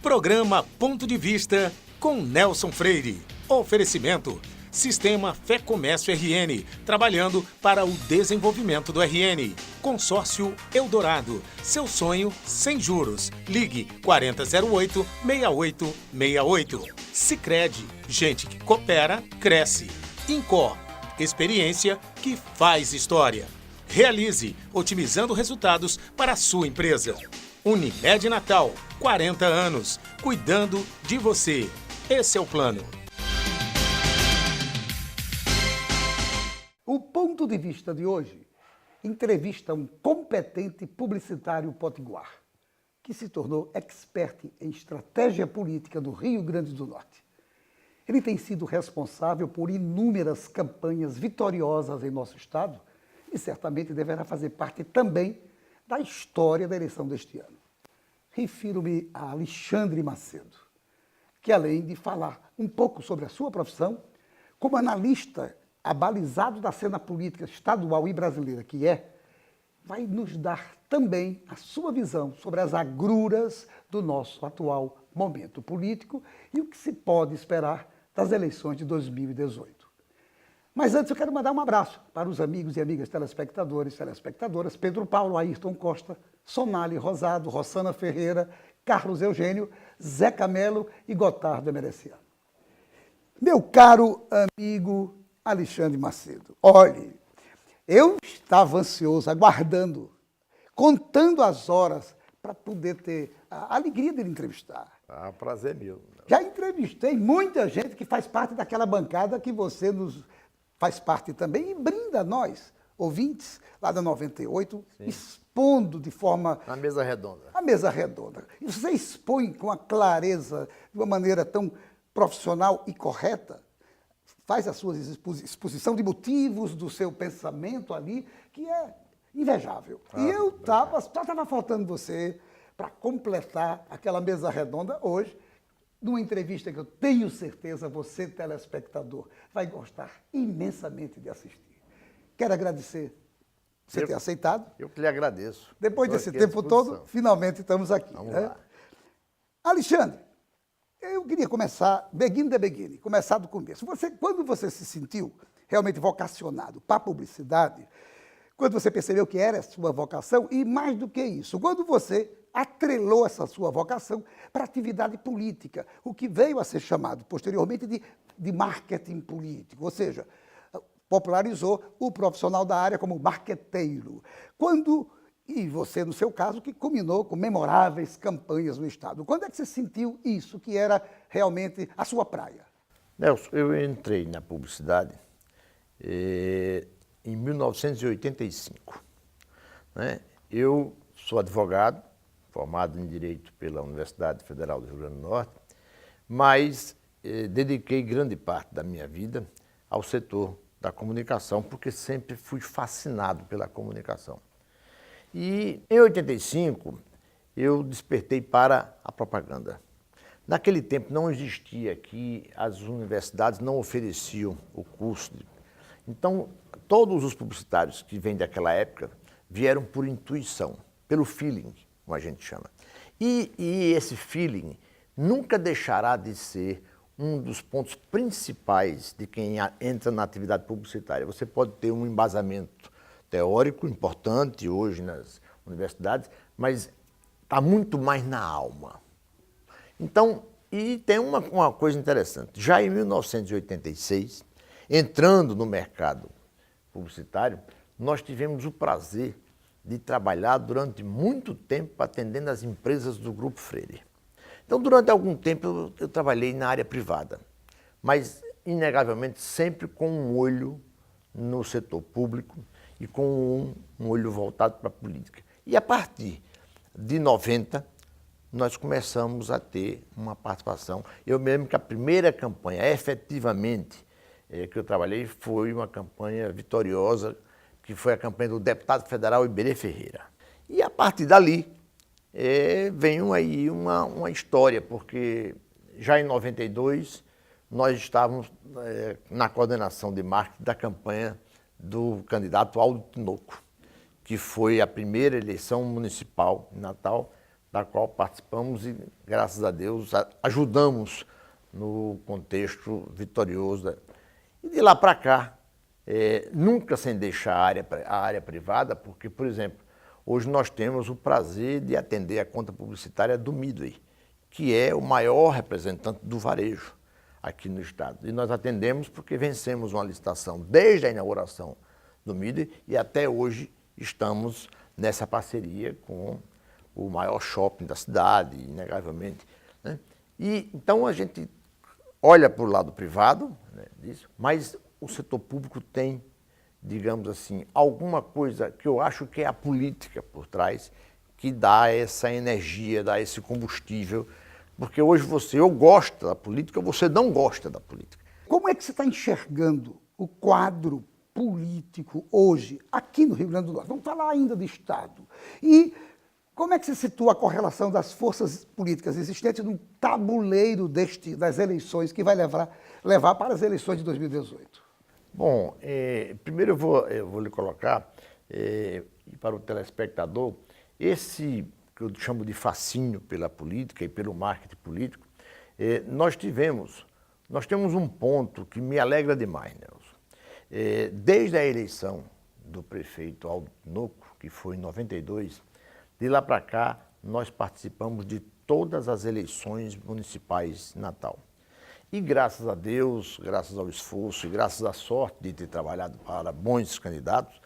Programa Ponto de Vista com Nelson Freire. Oferecimento: Sistema Fé Comércio RN, trabalhando para o desenvolvimento do RN. Consórcio Eldorado, seu sonho sem juros. Ligue 4008-6868. Sicredi, gente que coopera, cresce. Incor, experiência que faz história. Realize, otimizando resultados para a sua empresa. Unimed Natal, 40 anos, cuidando de você. Esse é o plano. O ponto de vista de hoje entrevista um competente publicitário potiguar, que se tornou expert em estratégia política do Rio Grande do Norte. Ele tem sido responsável por inúmeras campanhas vitoriosas em nosso estado e certamente deverá fazer parte também da história da eleição deste ano. Refiro-me a Alexandre Macedo, que além de falar um pouco sobre a sua profissão, como analista abalizado da cena política estadual e brasileira que é, vai nos dar também a sua visão sobre as agruras do nosso atual momento político e o que se pode esperar das eleições de 2018. Mas antes eu quero mandar um abraço para os amigos e amigas telespectadores e telespectadoras Pedro Paulo, Ayrton Costa, Sonali Rosado, Rossana Ferreira, Carlos Eugênio, Zé Camelo e Gotardo Emereciano. Meu caro amigo Alexandre Macedo, olhe, eu estava ansioso, aguardando, contando as horas para poder ter a alegria de lhe entrevistar. Ah, prazer meu. Já entrevistei muita gente que faz parte daquela bancada que você nos faz parte também e brinda a nós, ouvintes, lá da 98, sim, expondo de forma... A mesa redonda. A mesa redonda. E você expõe com a clareza, de uma maneira tão profissional e correta, faz a sua exposição de motivos do seu pensamento ali, que é invejável. E eu só estava faltando você para completar aquela mesa redonda hoje, numa entrevista que eu tenho certeza você, telespectador, vai gostar imensamente de assistir. Quero agradecer você ter aceitado. Eu que lhe agradeço. Depois desse tempo todo, finalmente estamos aqui. Vamos lá. Alexandre, eu queria começar, começar do começo. Quando você se sentiu realmente vocacionado para a publicidade, quando você percebeu que era a sua vocação, e mais do que isso, quando você atrelou essa sua vocação para a atividade política, o que veio a ser chamado posteriormente de marketing político, ou seja, popularizou o profissional da área como marqueteiro. E você, no seu caso, que culminou com memoráveis campanhas no Estado. Quando é que você sentiu isso, que era realmente a sua praia? Nelson, eu entrei na publicidade em 1985. Né? Eu sou advogado, formado em Direito pela Universidade Federal do Rio Grande do Norte, mas dediquei grande parte da minha vida ao setor da comunicação, porque sempre fui fascinado pela comunicação. E em 85, eu despertei para a propaganda. Naquele tempo não existia aqui, as universidades não ofereciam o curso. Então, todos os publicitários que vêm daquela época vieram por intuição, pelo feeling, como a gente chama. E esse feeling nunca deixará de ser um dos pontos principais de quem entra na atividade publicitária. Você pode ter um embasamento teórico importante hoje nas universidades, mas está muito mais na alma. Então, e tem uma coisa interessante. Já em 1986, entrando no mercado publicitário, nós tivemos o prazer de trabalhar durante muito tempo atendendo as empresas do Grupo Freire. Então, durante algum tempo, eu trabalhei na área privada, mas, inegavelmente, sempre com um olho no setor público e com um olho voltado para a política. E, a partir de 90, nós começamos a ter uma participação. Eu mesmo que a primeira campanha, efetivamente, que eu trabalhei, foi uma campanha vitoriosa, que foi a campanha do deputado federal Iberê Ferreira. E a partir dali, vem aí uma história, porque já em 92 nós estávamos na coordenação de marketing da campanha do candidato Aldo Tinoco, que foi a primeira eleição municipal em Natal da qual participamos e, graças a Deus, ajudamos no contexto vitorioso. E de lá para cá, nunca sem deixar a área privada, porque, por exemplo, hoje nós temos o prazer de atender a conta publicitária do Midway, que é o maior representante do varejo aqui no estado. E nós atendemos porque vencemos uma licitação desde a inauguração do Midway e até hoje estamos nessa parceria com o maior shopping da cidade, inegavelmente, né? E então a gente olha para o lado privado, né, disso, mas o setor público tem, digamos assim, alguma coisa que eu acho que é a política por trás, que dá essa energia, dá esse combustível, porque hoje eu gosto da política, você não gosta da política. Como é que você está enxergando o quadro político hoje, aqui no Rio Grande do Norte? Vamos falar ainda do Estado. E como é que se situa a correlação das forças políticas existentes no tabuleiro das eleições que vai levar para as eleições de 2018? Bom, primeiro eu vou lhe colocar, e para o telespectador, esse que eu chamo de fascínio pela política e pelo marketing político, nós temos um ponto que me alegra demais, Nelson. Desde a eleição do prefeito Aldo Tinoco, que foi em 92, de lá para cá, nós participamos de todas as eleições municipais de Natal. E graças a Deus, graças ao esforço e graças à sorte de ter trabalhado para bons candidatos,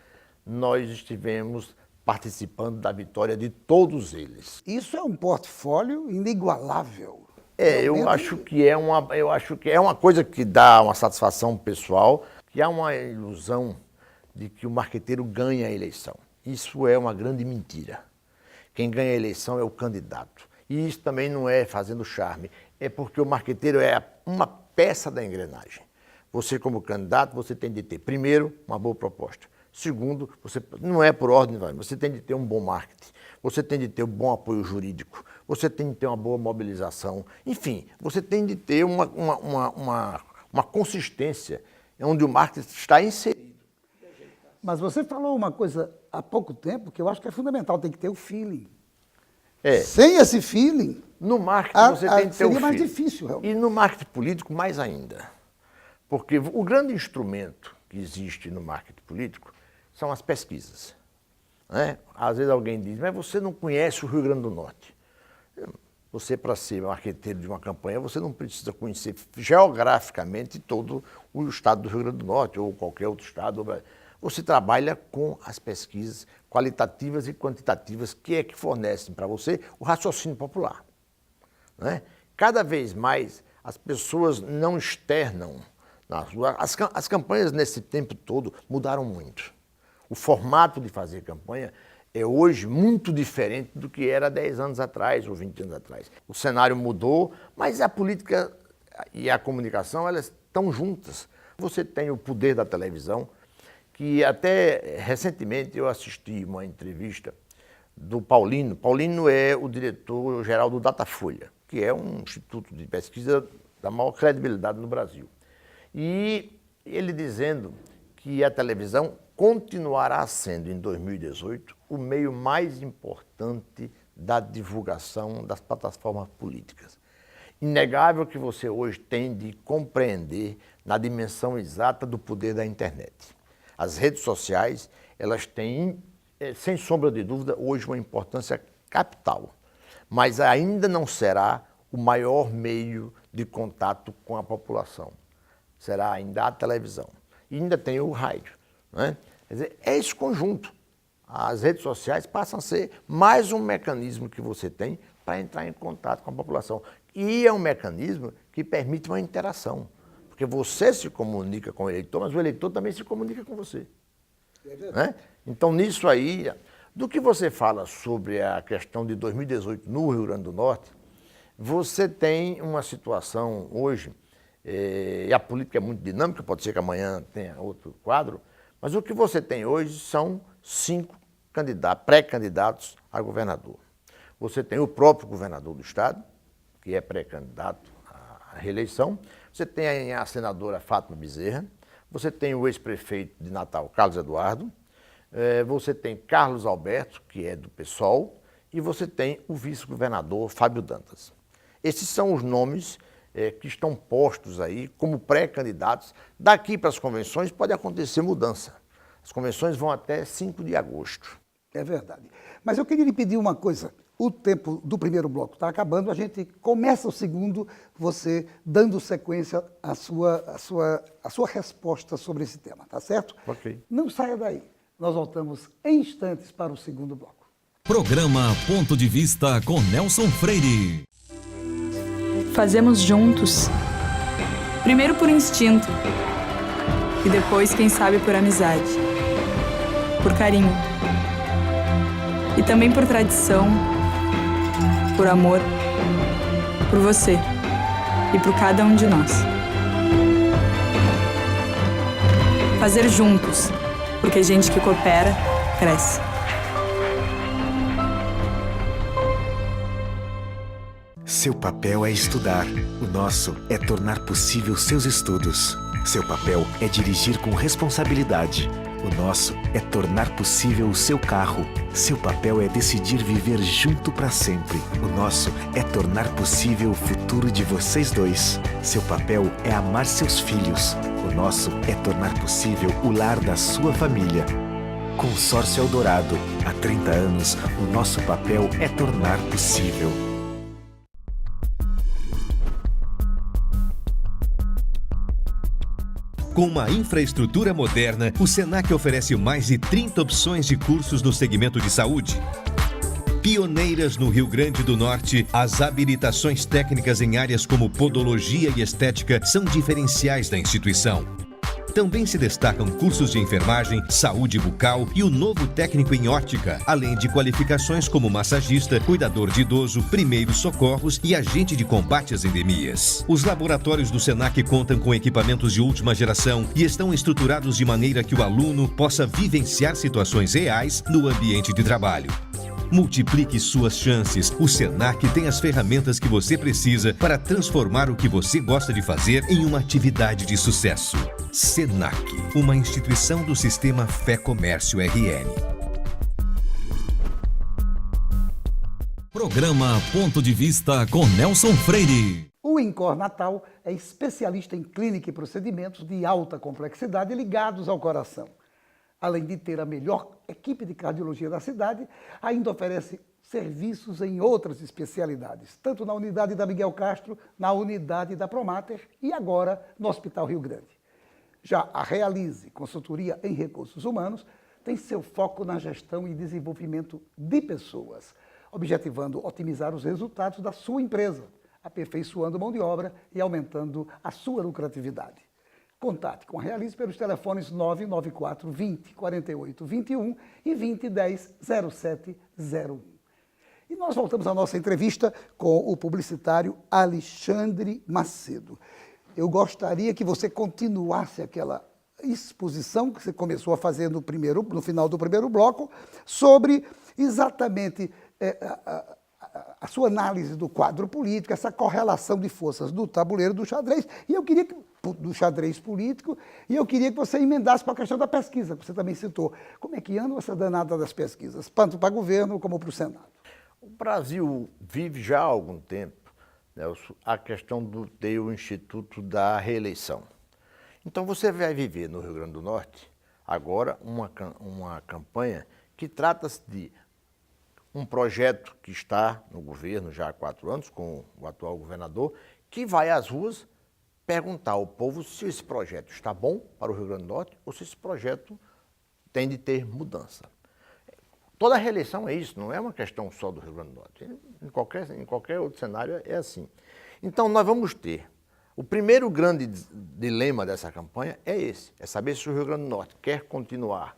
nós estivemos participando da vitória de todos eles. Isso é um portfólio inigualável. Eu acho que é uma coisa que dá uma satisfação pessoal, que há uma ilusão de que o marqueteiro ganha a eleição. Isso é uma grande mentira. Quem ganha a eleição é o candidato. E isso também não é fazendo charme, é porque o marqueteiro é uma peça da engrenagem. Você, como candidato, você tem de ter, primeiro, uma boa proposta. Segundo, você não é por ordem, você tem de ter um bom marketing, você tem de ter um bom apoio jurídico, você tem de ter uma boa mobilização. Enfim, você tem de ter uma consistência onde o marketing está inserido. Mas você falou uma coisa há pouco tempo que eu acho que é fundamental, tem que ter o feeling. Sem esse feeling, no marketing você tem que ter o feeling. Seria mais difícil, realmente. E no marketing político, mais ainda. Porque o grande instrumento que existe no marketing político são as pesquisas, né? Às vezes alguém diz, mas você não conhece o Rio Grande do Norte. Você, para ser marqueteiro de uma campanha, você não precisa conhecer geograficamente todo o estado do Rio Grande do Norte ou qualquer outro estado. Você trabalha com as pesquisas qualitativas e quantitativas que fornecem para você o raciocínio popular, né? Cada vez mais as pessoas não externam na rua. As campanhas nesse tempo todo mudaram muito. O formato de fazer campanha é hoje muito diferente do que era 10 anos atrás ou 20 anos atrás. O cenário mudou, mas a política e a comunicação, elas estão juntas. Você tem o poder da televisão, que até recentemente eu assisti uma entrevista do Paulino. Paulino é o diretor-geral do Datafolha, que é um instituto de pesquisa da maior credibilidade no Brasil. E ele dizendo que a televisão continuará sendo, em 2018, o meio mais importante da divulgação das plataformas políticas. Inegável que você hoje tem de compreender na dimensão exata do poder da internet. As redes sociais, elas têm, sem sombra de dúvida, hoje uma importância capital, mas ainda não será o maior meio de contato com a população. Será ainda a televisão. E ainda tem o rádio, né? Quer dizer, é esse conjunto. As redes sociais passam a ser mais um mecanismo que você tem para entrar em contato com a população. E é um mecanismo que permite uma interação. Porque você se comunica com o eleitor, mas o eleitor também se comunica com você. Né? Então, nisso aí, do que você fala sobre a questão de 2018 no Rio Grande do Norte, você tem uma situação hoje, e a política é muito dinâmica, pode ser que amanhã tenha outro quadro, mas o que você tem hoje são 5 pré-candidatos a governador. Você tem o próprio governador do estado, que é pré-candidato à reeleição. Você tem a senadora Fátima Bezerra, você tem o ex-prefeito de Natal, Carlos Eduardo, você tem Carlos Alberto, que é do PSOL, e você tem o vice-governador Fábio Dantas. Esses são os nomes que estão postos aí como pré-candidatos. Daqui para as convenções pode acontecer mudança. As convenções vão até 5 de agosto. É verdade. Mas eu queria lhe pedir uma coisa. O tempo do primeiro bloco está acabando, a gente começa o segundo, você dando sequência à sua resposta sobre esse tema, tá certo? Ok. Não saia daí. Nós voltamos em instantes para o segundo bloco. Programa Ponto de Vista com Nelson Freire. Fazemos juntos. Primeiro por instinto. E depois, quem sabe, por amizade. Por carinho. E também por tradição. Por amor. Por você. E por cada um de nós. Fazer juntos. Porque gente que coopera, cresce. Seu papel é estudar. O nosso é tornar possível seus estudos. Seu papel é dirigir com responsabilidade. O nosso é tornar possível o seu carro. Seu papel é decidir viver junto para sempre. O nosso é tornar possível o futuro de vocês dois. Seu papel é amar seus filhos. O nosso é tornar possível o lar da sua família. Consórcio Eldorado. Há 30 anos, o nosso papel é tornar possível. Com uma infraestrutura moderna, o Senac oferece mais de 30 opções de cursos no segmento de saúde. Pioneiras no Rio Grande do Norte, as habilitações técnicas em áreas como podologia e estética são diferenciais da instituição. Também se destacam cursos de enfermagem, saúde bucal e o novo técnico em ótica, além de qualificações como massagista, cuidador de idoso, primeiros socorros e agente de combate às endemias. Os laboratórios do Senac contam com equipamentos de última geração e estão estruturados de maneira que o aluno possa vivenciar situações reais no ambiente de trabalho. Multiplique suas chances. O Senac tem as ferramentas que você precisa para transformar o que você gosta de fazer em uma atividade de sucesso. Senac, uma instituição do Sistema Fé Comércio RN. Programa Ponto de Vista com Nelson Freire. O INCOR Natal é especialista em clínica e procedimentos de alta complexidade ligados ao coração. Além de ter a melhor equipe de cardiologia da cidade, ainda oferece serviços em outras especialidades, tanto na unidade da Miguel Castro, na unidade da Promater e agora no Hospital Rio Grande. Já a Realize Consultoria em Recursos Humanos tem seu foco na gestão e desenvolvimento de pessoas, objetivando otimizar os resultados da sua empresa, aperfeiçoando mão de obra e aumentando a sua lucratividade. Contate com a Realize pelos telefones 994 20 48 21 e 20 10 0701. E nós voltamos à nossa entrevista com o publicitário Alexandre Macedo. Eu gostaria que você continuasse aquela exposição que você começou a fazer no final do primeiro bloco sobre exatamente a sua análise do quadro político, essa correlação de forças do tabuleiro do xadrez, do xadrez político, e eu queria que você emendasse para a questão da pesquisa, que você também citou. Como é que anda essa danada das pesquisas, tanto para o governo como para o Senado? O Brasil vive já há algum tempo, Nelson, a questão do ter o Instituto da Reeleição. Então você vai viver no Rio Grande do Norte agora uma campanha que trata-se de um projeto que está no governo já há 4 anos, com o atual governador, que vai às ruas perguntar ao povo se esse projeto está bom para o Rio Grande do Norte ou se esse projeto tem de ter mudança. Toda a reeleição é isso, não é uma questão só do Rio Grande do Norte. Em qualquer outro cenário é assim. Então nós vamos ter, o primeiro grande dilema dessa campanha é esse, é saber se o Rio Grande do Norte quer continuar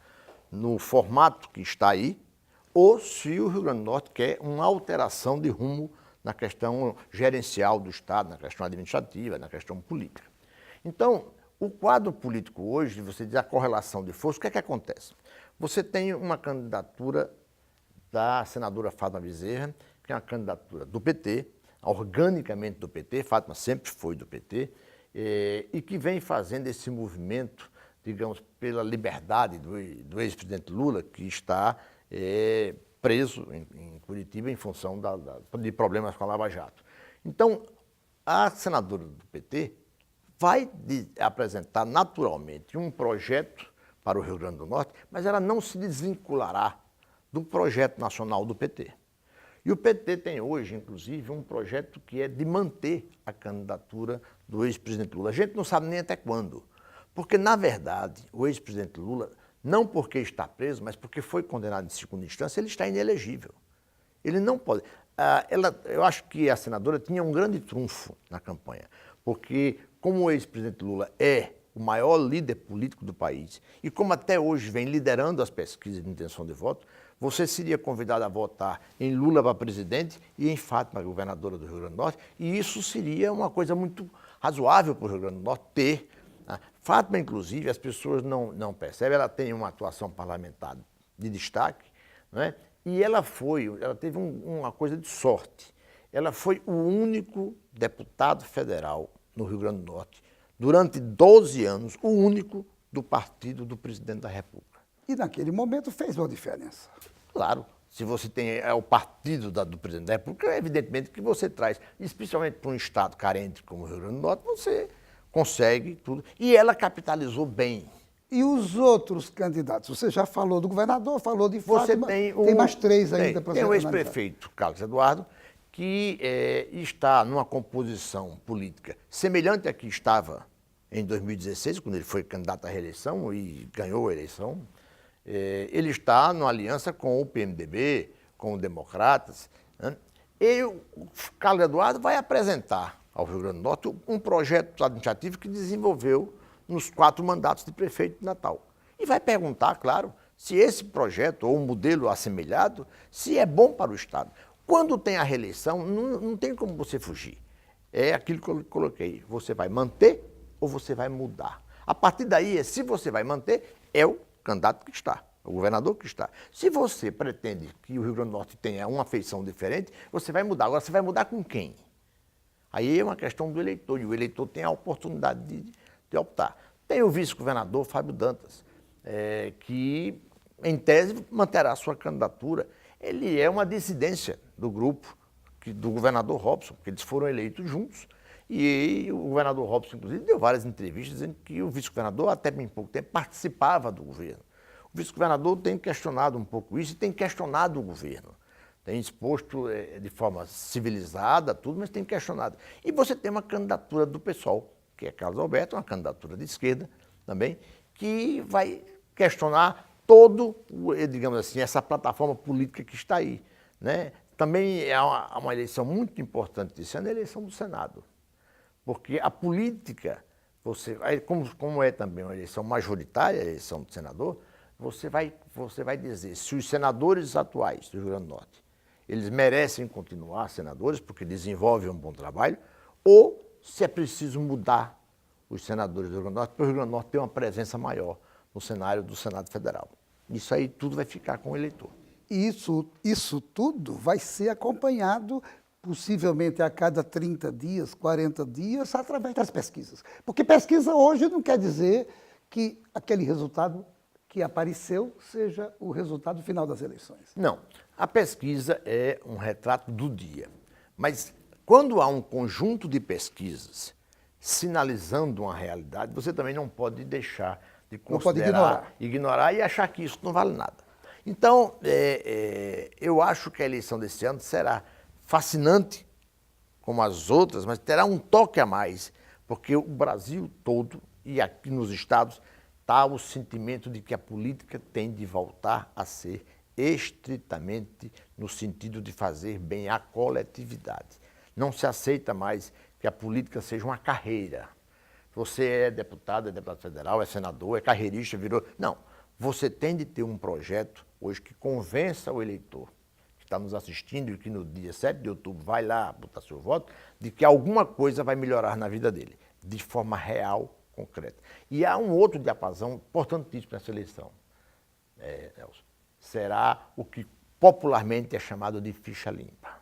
no formato que está aí, ou se o Rio Grande do Norte quer uma alteração de rumo na questão gerencial do Estado, na questão administrativa, na questão política. Então, o quadro político hoje, você diz a correlação de forças, o que é que acontece? Você tem uma candidatura da senadora Fátima Bezerra, que é uma candidatura do PT, organicamente do PT, Fátima sempre foi do PT, e que vem fazendo esse movimento, digamos, pela liberdade do ex-presidente Lula, que está preso em Curitiba em função de problemas com a Lava Jato. Então, a senadora do PT vai apresentar naturalmente um projeto para o Rio Grande do Norte, mas ela não se desvinculará do projeto nacional do PT. E o PT tem hoje, inclusive, um projeto que é de manter a candidatura do ex-presidente Lula. A gente não sabe nem até quando, porque, na verdade, o ex-presidente Lula, não porque está preso, mas porque foi condenado em segunda instância, ele está inelegível. Ele não pode. Eu acho que a senadora tinha um grande trunfo na campanha, porque como o ex-presidente Lula é o maior líder político do país e como até hoje vem liderando as pesquisas de intenção de voto, você seria convidado a votar em Lula para presidente e em Fátima, governadora do Rio Grande do Norte, e isso seria uma coisa muito razoável para o Rio Grande do Norte ter. Fátima, inclusive, as pessoas não percebem, ela tem uma atuação parlamentar de destaque, né? E ela teve uma coisa de sorte. Ela foi o único deputado federal no Rio Grande do Norte, durante 12 anos, o único do partido do presidente da República. E naquele momento fez uma diferença. Claro, se você tem o partido do presidente da República, evidentemente que você traz, especialmente para um estado carente como o Rio Grande do Norte, você consegue tudo. E ela capitalizou bem. E os outros candidatos? Você já falou do governador, falou de Você Fátima, tem mais três ainda para ser Tem o analisado. ex-prefeito Carlos Eduardo, que está numa composição política semelhante à que estava em 2016, quando ele foi candidato à reeleição e ganhou a eleição. Ele está numa aliança com o PMDB, com os democratas, né? E o Carlos Eduardo vai apresentar ao Rio Grande do Norte um projeto administrativo que desenvolveu nos 4 mandatos de prefeito de Natal. E vai perguntar, claro, se esse projeto ou um modelo assemelhado, se é bom para o Estado. Quando tem a reeleição, não tem como você fugir. É aquilo que eu coloquei. Você vai manter ou você vai mudar. A partir daí, se você vai manter, é o candidato que está, o governador que está. Se você pretende que o Rio Grande do Norte tenha uma feição diferente, você vai mudar. Agora, você vai mudar com quem? Aí é uma questão do eleitor, e o eleitor tem a oportunidade de optar. Tem o vice-governador Fábio Dantas, que, em tese, manterá a sua candidatura. Ele é uma dissidência do grupo do governador Robson, porque eles foram eleitos juntos. E o governador Robson, inclusive, deu várias entrevistas dizendo que o vice-governador, até bem pouco tempo, participava do governo. O vice-governador tem questionado um pouco isso e tem questionado o governo. Tem exposto de forma civilizada tudo, mas tem questionado. E você tem uma candidatura do PSOL, que é Carlos Alberto, uma candidatura de esquerda também, que vai questionar todo, digamos assim, essa plataforma política que está aí, né? Também é uma eleição muito importante desse ano, a eleição do Senado. Porque a política, como é também uma eleição majoritária, a eleição do senador, você vai dizer se os senadores atuais do Rio Grande do Norte, eles merecem continuar senadores porque desenvolvem um bom trabalho, ou se é preciso mudar os senadores do Rio Grande do Norte, para o Rio Grande do Norte ter uma presença maior no cenário do Senado Federal. Isso aí tudo vai ficar com o eleitor. E isso tudo vai ser acompanhado possivelmente a cada 30 dias, 40 dias, através das pesquisas. Porque pesquisa hoje não quer dizer que aquele resultado que apareceu seja o resultado final das eleições. Não. A pesquisa é um retrato do dia. Mas quando há um conjunto de pesquisas sinalizando uma realidade, você também não pode deixar de considerar, ignorar e achar que isso não vale nada. Então, eu acho que a eleição desse ano será fascinante, como as outras, mas terá um toque a mais, porque o Brasil todo e aqui nos estados está o sentimento de que a política tem de voltar a ser estritamente no sentido de fazer bem à coletividade. Não se aceita mais que a política seja uma carreira. Você é deputado federal, é senador, é carreirista, virou... Não, você tem de ter um projeto hoje que convença o eleitor que está nos assistindo e que no dia 7 de outubro vai lá botar seu voto, de que alguma coisa vai melhorar na vida dele, de forma real, concreta. E há um outro diapasão importantíssimo nessa eleição, Nelson. Será o que popularmente é chamado de ficha limpa.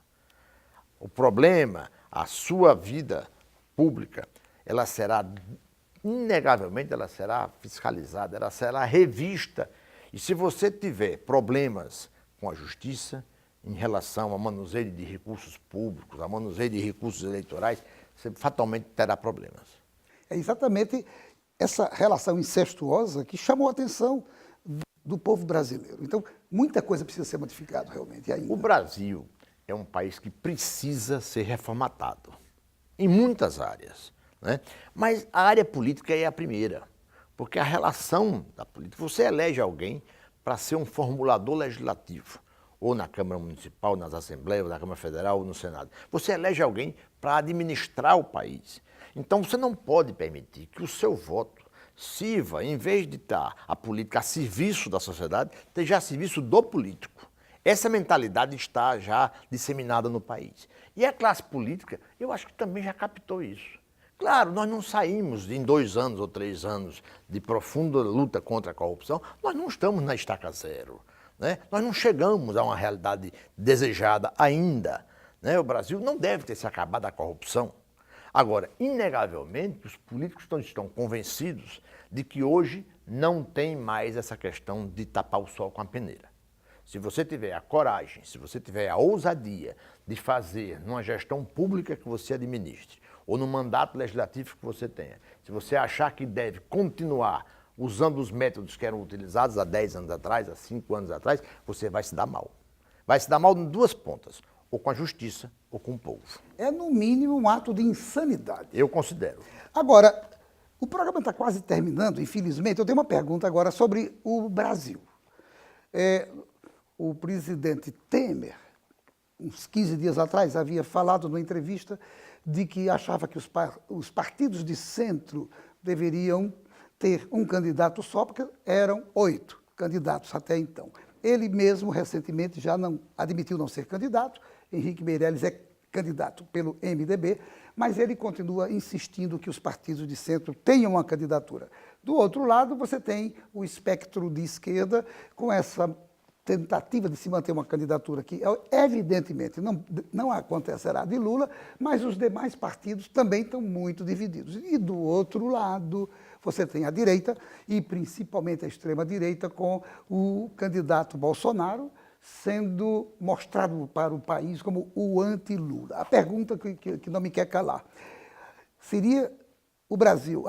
O problema, a sua vida pública, ela será, inegavelmente, ela será fiscalizada, ela será revista. E se você tiver problemas com a justiça, em relação ao manuseio de recursos públicos, ao manuseio de recursos eleitorais, você fatalmente terá problemas. É exatamente essa relação incestuosa que chamou a atenção do povo brasileiro. Então, muita coisa precisa ser modificada realmente ainda. O Brasil é um país que precisa ser reformatado, em muitas áreas, né? Mas a área política é a primeira, porque a relação da política, você elege alguém para ser um formulador legislativo, ou na Câmara Municipal, nas Assembleias, ou na Câmara Federal, ou no Senado. Você elege alguém para administrar o país. Então, você não pode permitir que o seu voto sirva, em vez de estar a política a serviço da sociedade, esteja a serviço do político. Essa mentalidade está já disseminada no país. E a classe política, eu acho que também já captou isso. Claro, nós não saímos em 2 anos ou 3 anos de profunda luta contra a corrupção, nós não estamos na estaca zero, né? Nós não chegamos a uma realidade desejada ainda, né? O Brasil não deve ter se acabado da corrupção. Agora, inegavelmente, os políticos estão convencidos de que hoje não tem mais essa questão de tapar o sol com a peneira. Se você tiver a coragem, se você tiver a ousadia de fazer numa gestão pública que você administre, ou no mandato legislativo que você tenha, se você achar que deve continuar usando os métodos que eram utilizados há 10 anos atrás, há 5 anos atrás, você vai se dar mal. Vai se dar mal em 2 pontas, ou com a justiça ou com o povo. É, no mínimo, um ato de insanidade. Eu considero. Agora, o programa está quase terminando, infelizmente. Eu tenho uma pergunta agora sobre o Brasil. O presidente Temer, uns 15 dias atrás, havia falado numa entrevista de que achava que os partidos de centro deveriam ter um candidato só, porque eram 8 candidatos até então. Ele mesmo, recentemente, já não admitiu não ser candidato. Henrique Meirelles é candidato pelo MDB, mas ele continua insistindo que os partidos de centro tenham uma candidatura. Do outro lado, você tem o espectro de esquerda com essa tentativa de se manter uma candidatura que, evidentemente, não acontecerá de Lula, mas os demais partidos também estão muito divididos. E do outro lado, você tem a direita, e principalmente a extrema-direita, com o candidato Bolsonaro sendo mostrado para o país como o anti-Lula. A pergunta que não me quer calar: estaria o Brasil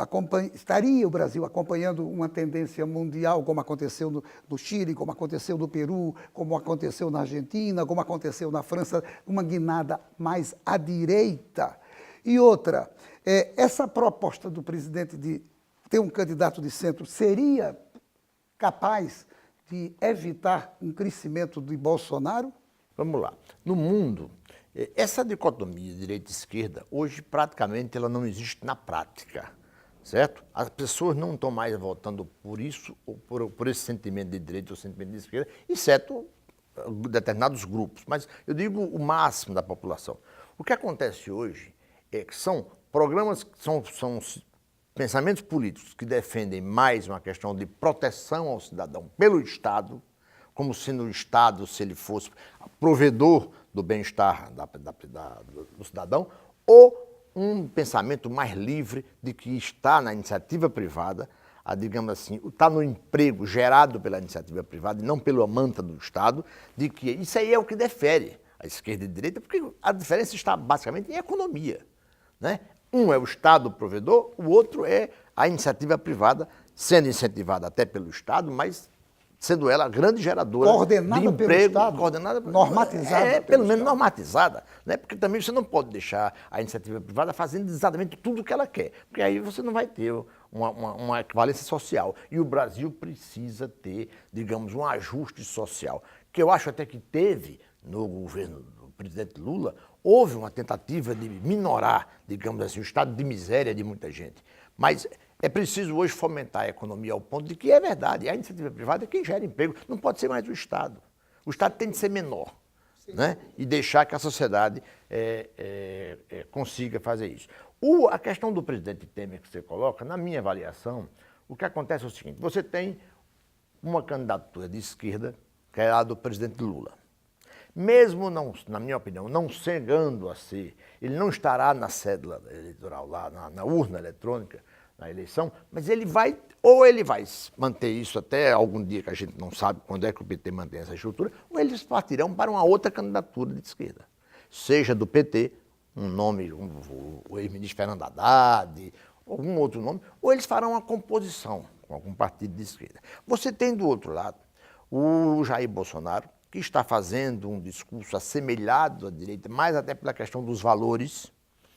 acompanhando uma tendência mundial, como aconteceu no Chile, como aconteceu no Peru, como aconteceu na Argentina, como aconteceu na França, uma guinada mais à direita? E outra, essa proposta do presidente de ter um candidato de centro seria capaz de evitar um crescimento de Bolsonaro? Vamos lá. No mundo, essa dicotomia direita e esquerda, hoje praticamente ela não existe na prática, certo? As pessoas não estão mais votando por isso, ou por esse sentimento de direita ou sentimento de esquerda, exceto determinados grupos, mas eu digo o máximo da população. O que acontece hoje é que são programas, são pensamentos políticos que defendem mais uma questão de proteção ao cidadão pelo Estado, como sendo o Estado, se ele fosse provedor do bem-estar do cidadão, ou um pensamento mais livre de que está na iniciativa privada, digamos assim, está no emprego gerado pela iniciativa privada e não pela manta do Estado, de que isso aí é o que difere a esquerda e a direita, porque a diferença está basicamente em economia, né? Um é o Estado provedor, o outro é a iniciativa privada, sendo incentivada até pelo Estado, mas sendo ela a grande geradora coordenada de emprego. Pelo Estado, coordenada, normatizada. Pelo menos normatizada, né? Porque também você não pode deixar a iniciativa privada fazendo exatamente tudo o que ela quer, porque aí você não vai ter uma equivalência social. E o Brasil precisa ter, digamos, um ajuste social, que eu acho até que teve no governo do presidente Lula. Houve uma tentativa de minorar, digamos assim, o estado de miséria de muita gente. Mas é preciso hoje fomentar a economia ao ponto de que é verdade, a iniciativa privada é quem gera emprego, não pode ser mais o Estado. O Estado tem de ser menor, né? E deixar que a sociedade consiga fazer isso. A questão do presidente Temer que você coloca, na minha avaliação, o que acontece é o seguinte: você tem uma candidatura de esquerda, que é a do presidente Lula. Mesmo, não, na minha opinião, não chegando a ser, ele não estará na cédula eleitoral, lá na urna eletrônica, na eleição, mas ele vai manter isso até algum dia, que a gente não sabe quando é que o PT mantém essa estrutura, ou eles partirão para uma outra candidatura de esquerda. Seja do PT, um nome, o ex-ministro Fernando Haddad, algum outro nome, ou eles farão uma composição com algum partido de esquerda. Você tem do outro lado o Jair Bolsonaro, que está fazendo um discurso assemelhado à direita, mais até pela questão dos valores,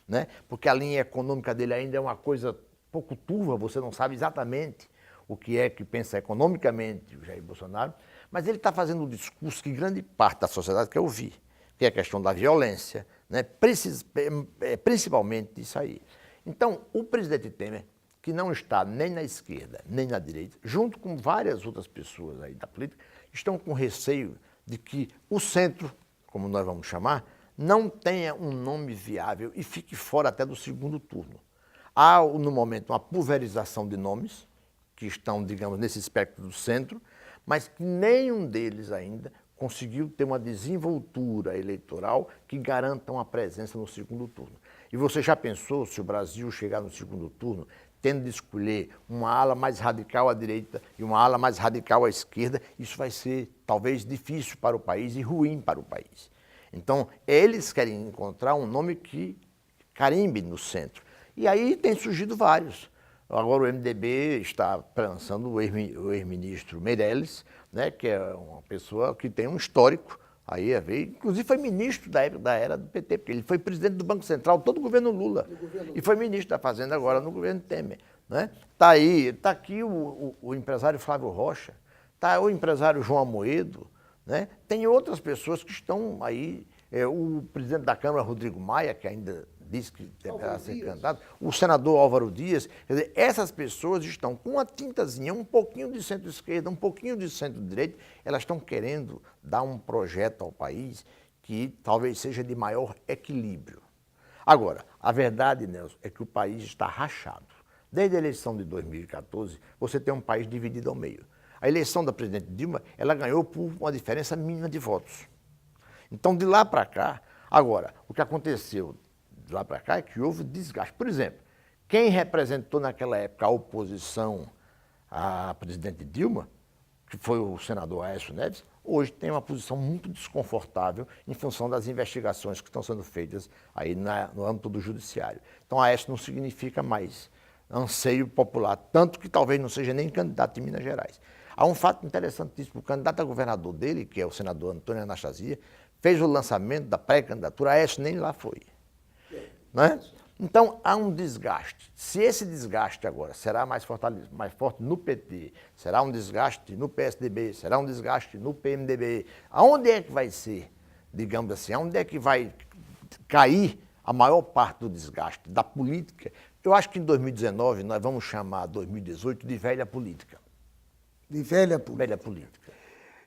né? Porque a linha econômica dele ainda é uma coisa pouco turva, você não sabe exatamente o que é que pensa economicamente o Jair Bolsonaro, mas ele está fazendo um discurso que grande parte da sociedade quer ouvir, que é a questão da violência, né? Principalmente isso aí. Então, o presidente Temer, que não está nem na esquerda, nem na direita, junto com várias outras pessoas aí da política, estão com receio de que o centro, como nós vamos chamar, não tenha um nome viável e fique fora até do segundo turno. Há, no momento, uma pulverização de nomes que estão, digamos, nesse espectro do centro, mas que nenhum deles ainda conseguiu ter uma desenvoltura eleitoral que garanta uma presença no segundo turno. E você já pensou se o Brasil chegar no segundo turno tendo de escolher uma ala mais radical à direita e uma ala mais radical à esquerda? Isso vai ser talvez difícil para o país e ruim para o país. Então, eles querem encontrar um nome que carimbe no centro. E aí tem surgido vários. Agora o MDB está lançando o ex-ministro Meirelles, né, que é uma pessoa que tem um histórico, aí inclusive foi ministro da era do PT, porque ele foi presidente do Banco Central, todo o governo Lula, e foi ministro da Fazenda agora no governo Temer. Né? Está aqui o empresário Flávio Rocha, está o empresário João Amoedo, né? Tem outras pessoas que estão aí, o presidente da Câmara, Rodrigo Maia, que ainda diz que deverá ser candidato, o senador Álvaro Dias, quer dizer, essas pessoas estão com uma tintazinha, um pouquinho de centro-esquerda, um pouquinho de centro-direita, elas estão querendo dar um projeto ao país que talvez seja de maior equilíbrio. Agora, a verdade, Nelson, é que o país está rachado. Desde a eleição de 2014, você tem um país dividido ao meio. A eleição da presidente Dilma, ela ganhou por uma diferença mínima de votos. Então, de lá para cá, agora, o que aconteceu de lá para cá é que houve desgaste. Por exemplo, quem representou naquela época a oposição à presidente Dilma, que foi o senador Aécio Neves, hoje tem uma posição muito desconfortável em função das investigações que estão sendo feitas aí no âmbito do judiciário. Então, Aécio não significa mais anseio popular, tanto que talvez não seja nem candidato em Minas Gerais. Há um fato interessantíssimo, o candidato a governador dele, que é o senador Antônio Anastasia, fez o lançamento da pré-candidatura, Aécio nem lá foi. Né? Então, há um desgaste. Se esse desgaste agora será mais forte no PT, será um desgaste no PSDB, será um desgaste no PMDB, aonde é que vai ser, digamos assim, aonde é que vai cair a maior parte do desgaste da política? Eu acho que em 2019 nós vamos chamar 2018 de velha política. De velha política. Velha política.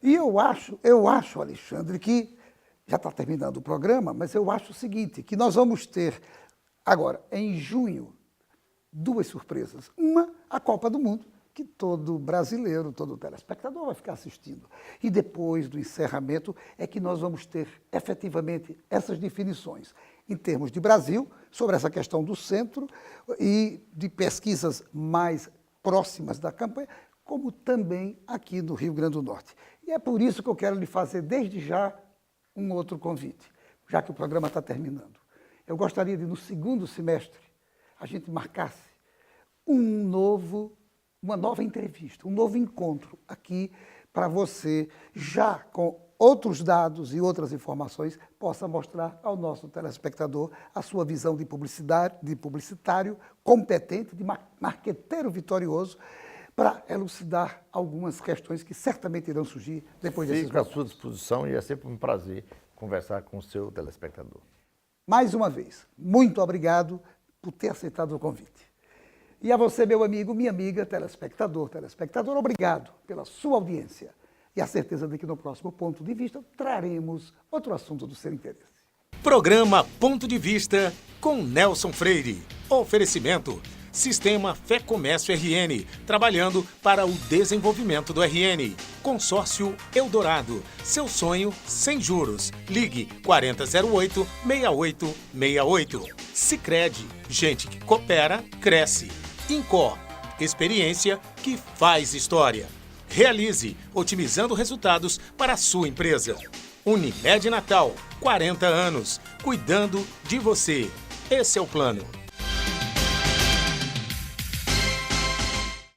E eu acho, Alexandre, que já está terminando o programa, mas eu acho o seguinte, que nós vamos ter agora, em junho, duas surpresas. Uma, a Copa do Mundo, que todo brasileiro, todo telespectador vai ficar assistindo. E depois do encerramento é que nós vamos ter efetivamente essas definições em termos de Brasil, sobre essa questão do centro e de pesquisas mais próximas da campanha, como também aqui no Rio Grande do Norte. E é por isso que eu quero lhe fazer desde já um outro convite, já que o programa está terminando. Eu gostaria de, no segundo semestre, a gente marcasse uma nova entrevista, um novo encontro aqui para você, já com outros dados e outras informações, possa mostrar ao nosso telespectador a sua visão de publicitário competente, de marqueteiro vitorioso, para elucidar algumas questões que certamente irão surgir depois desses Fico à sua disposição e é sempre um prazer conversar com o seu telespectador. Mais uma vez, muito obrigado por ter aceitado o convite. E a você, meu amigo, minha amiga, telespectador, obrigado pela sua audiência. E a certeza de que no próximo Ponto de Vista traremos outro assunto do seu interesse. Programa Ponto de Vista com Nelson Freire. Oferecimento Sistema Fé Comércio RN, trabalhando para o desenvolvimento do RN. Consórcio Eldorado, seu sonho sem juros. Ligue 4008-6868. Sicredi, gente que coopera, cresce. Incor, experiência que faz história. Realize, otimizando resultados para a sua empresa. Unimed Natal, 40 anos, cuidando de você. Esse é o plano.